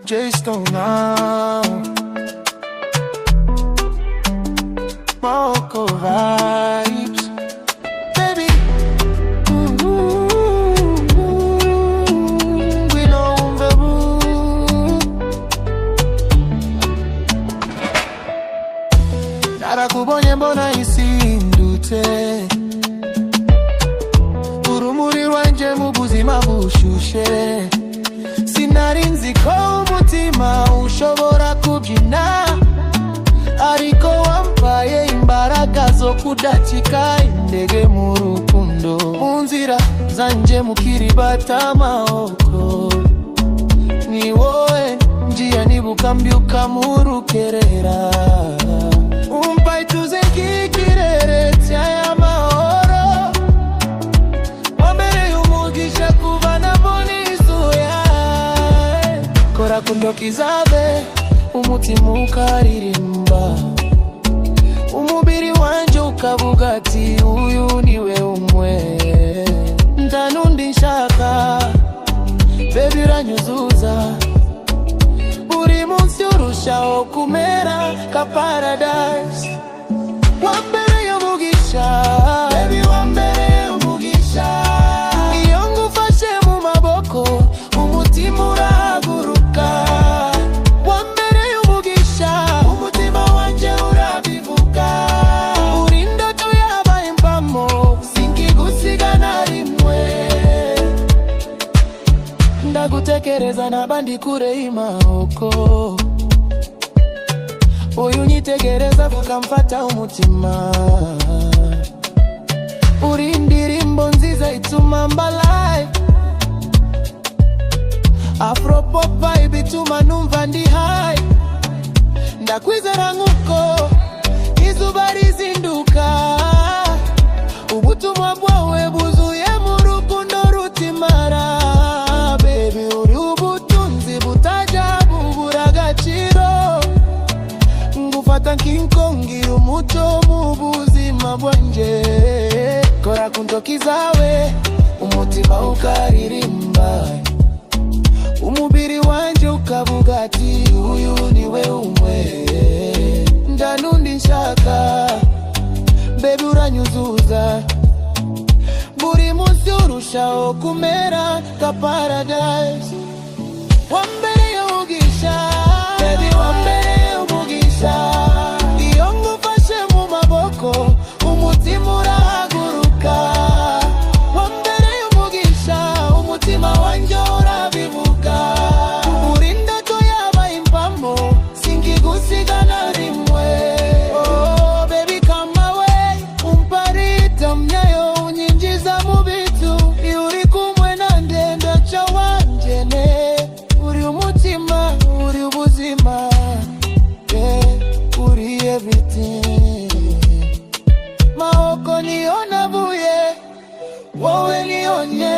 J Stone now. Moko vibes, baby. We know the rule. Narakubonye mbona isindutse, urumuri rwanje mu buzima bushushe. Sinarinzi ko umutima ushobora kubyina, ariko wampaye imbaraga zo kudacika indege mu rukundo. Mu nzira zanje mukiribata amaboko, ni wowe njia nibuka mbyuka mu rukerera. Umpa ituze nk'ikirere cy'aya mahoro, wambereye umugisha kuva nabona izuya. Kora kundoki zawe umutima ukaririmba, umubiri wanje ukavuga ati uyu niwe umwe. Ntanundi nshaka, baby uranyuzuza, buri munsi urushaho kumera ka paradise. Wambereye umugisha, baby wambereye umugisha. Iyo ngufashe mu maboko umutima urahaguruka. Wambereye umugisha, umutima wanje urabivuga. Uri ndoto yabaye impamo, sinkigusiga na rimwe. Ndagutekereza nabandi kure y'imaboko, uyu nyitegereza vukamfata umutima. Uri indirimbo nziza ituma mbalaye, Afropop vibe ituma numva ndi high. Ndakwizera nkuko izuba rizinduka, ubutumwa bwawe buzuye mu rukundo rutimara. Baby uri ubutunzi butajya bubura agaciro, ngufata nk'inkongi umuco mu buzima bwanje. Kora kundoki zawe umutima ukaririmba, umubiri wanje ukavuga ati uyu niwe umwe. Ntanundi nshaka, baby uranyuzuza, buri munsi urushaho kumera ka paradise. Wambereye umugisha, baby wambereye umugisha. Iyo ngufashe mu maboko umutima urahaguruka. Wambereye umugisha, umutima wanje urabivuga. Uri ndoto yabaye impamo, sinkigusiga na rimwe. Oh baby come away, umpa rhythm nyayo unyinjiza mu bitu. Iyo uri kumwe nande ndaca wanjene. Uri umutima, uri ubuzima, yeah, uri everything. Maoko niyo navuye, wowe niyo nye.